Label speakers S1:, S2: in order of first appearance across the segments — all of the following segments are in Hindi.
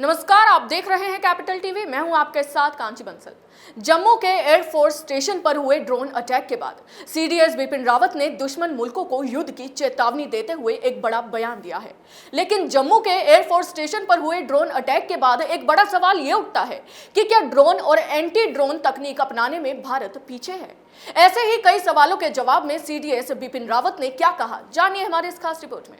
S1: नमस्कार, आप देख रहे हैं कैपिटल टीवी। मैं हूं आपके साथ कांची बंसल। जम्मू के एयरफोर्स स्टेशन पर हुए ड्रोन अटैक के बाद सीडीएस बिपिन रावत ने दुश्मन मुल्कों को युद्ध की चेतावनी देते हुए एक बड़ा बयान दिया है। लेकिन जम्मू के एयरफोर्स स्टेशन पर हुए ड्रोन अटैक के बाद एक बड़ा सवाल ये उठता है कि क्या ड्रोन और एंटी ड्रोन तकनीक अपनाने में भारत पीछे है। ऐसे ही कई सवालों के जवाब में सीडीएस बिपिन रावत ने क्या कहा, जानिए हमारे इस खास रिपोर्ट में।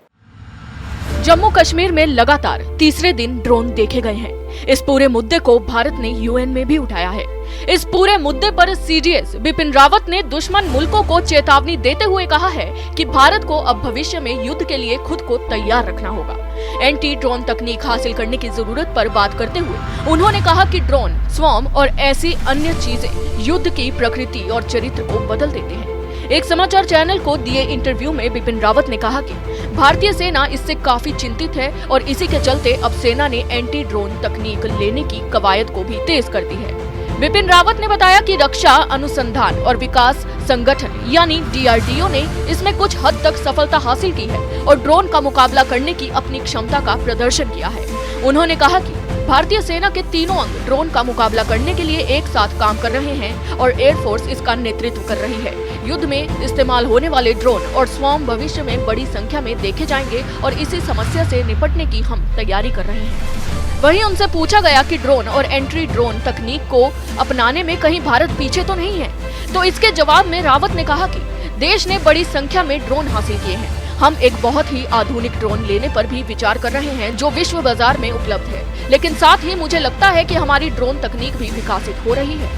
S1: जम्मू कश्मीर में लगातार तीसरे दिन ड्रोन देखे गए हैं। इस पूरे मुद्दे को भारत ने यूएन में भी उठाया है। इस पूरे मुद्दे पर सीडीएस बिपिन रावत ने दुश्मन मुल्कों को चेतावनी देते हुए कहा है कि भारत को अब भविष्य में युद्ध के लिए खुद को तैयार रखना होगा। एंटी ड्रोन तकनीक हासिल करने की जरूरत पर बात करते हुए उन्होंने कहा कि ड्रोन, स्वॉर्म और ऐसी अन्य चीजें युद्ध की प्रकृति और चरित्र को बदल देते हैं। एक समाचार चैनल को दिए इंटरव्यू में बिपिन रावत ने कहा कि भारतीय सेना इससे काफी चिंतित है और इसी के चलते अब सेना ने एंटी ड्रोन तकनीक लेने की कवायद को भी तेज कर दी है। बिपिन रावत ने बताया कि रक्षा अनुसंधान और विकास संगठन यानी डीआरडीओ ने इसमें कुछ हद तक सफलता हासिल की है और ड्रोन का मुकाबला करने की अपनी क्षमता का प्रदर्शन किया है। उन्होंने कहा कि भारतीय सेना के तीनों अंग ड्रोन का मुकाबला करने के लिए एक साथ काम कर रहे हैं और एयरफोर्स इसका नेतृत्व कर रही है। युद्ध में इस्तेमाल होने वाले ड्रोन और स्वॉर्म भविष्य में बड़ी संख्या में देखे जाएंगे और इसी समस्या से निपटने की हम तैयारी कर रहे हैं। वहीं उनसे पूछा गया कि ड्रोन और एंटी ड्रोन तकनीक को अपनाने में कहीं भारत पीछे तो नहीं है, तो इसके जवाब में रावत ने कहा कि देश ने बड़ी संख्या में ड्रोन हासिल किए हैं। हम एक बहुत ही आधुनिक ड्रोन लेने पर भी विचार कर रहे हैं जो विश्व बाजार में उपलब्ध है, लेकिन साथ ही मुझे लगता है कि हमारी ड्रोन तकनीक भी विकसित हो रही है।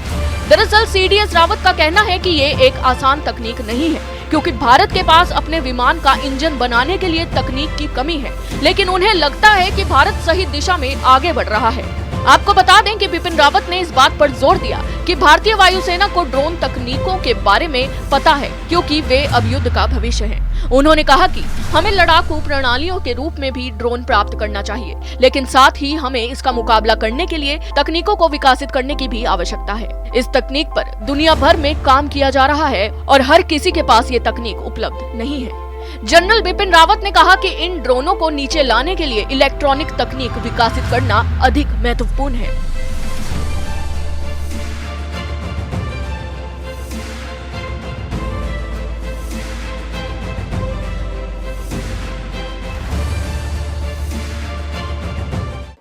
S1: दरअसल सीडीएस रावत का कहना है कि ये एक आसान तकनीक नहीं है, क्योंकि भारत के पास अपने विमान का इंजन बनाने के लिए तकनीक की कमी है, लेकिन उन्हें लगता है कि भारत सही दिशा में आगे बढ़ रहा है। आपको बता दें कि बिपिन रावत ने इस बात पर जोर दिया कि भारतीय वायुसेना को ड्रोन तकनीकों के बारे में पता है, क्योंकि वे अब युद्ध का भविष्य हैं। उन्होंने कहा कि हमें लड़ाकू प्रणालियों के रूप में भी ड्रोन प्राप्त करना चाहिए, लेकिन साथ ही हमें इसका मुकाबला करने के लिए तकनीकों को विकसित करने की भी आवश्यकता है। इस तकनीक पर दुनिया भर में काम किया जा रहा है और हर किसी के पास ये तकनीक उपलब्ध नहीं है। जनरल बिपिन रावत ने कहा कि इन ड्रोनों को नीचे लाने के लिए इलेक्ट्रॉनिक तकनीक विकसित करना अधिक महत्वपूर्ण है।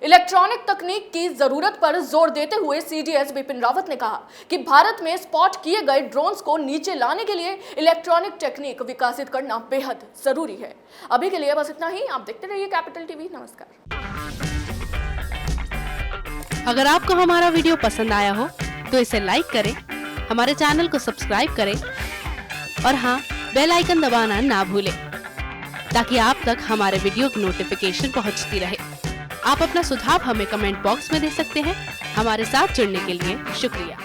S1: इलेक्ट्रॉनिक तकनीक की जरूरत पर जोर देते हुए सीडीएस बिपिन रावत ने कहा कि भारत में स्पॉट किए गए ड्रोन्स को नीचे लाने के लिए इलेक्ट्रॉनिक टेक्निक विकसित करना बेहद जरूरी है। अभी के लिए बस इतना ही। आप देखते रहिए कैपिटल टीवी। नमस्कार।
S2: अगर आपको हमारा वीडियो पसंद आया हो तो इसे लाइक करें, हमारे चैनल को सब्सक्राइब करें और हाँ, बेल आइकन दबाना ना भूलें ताकि आप तक हमारे वीडियो की नोटिफिकेशन पहुंचती रहे। आप अपना सुझाव हमें कमेंट बॉक्स में दे सकते हैं। हमारे साथ जुड़ने के लिए शुक्रिया।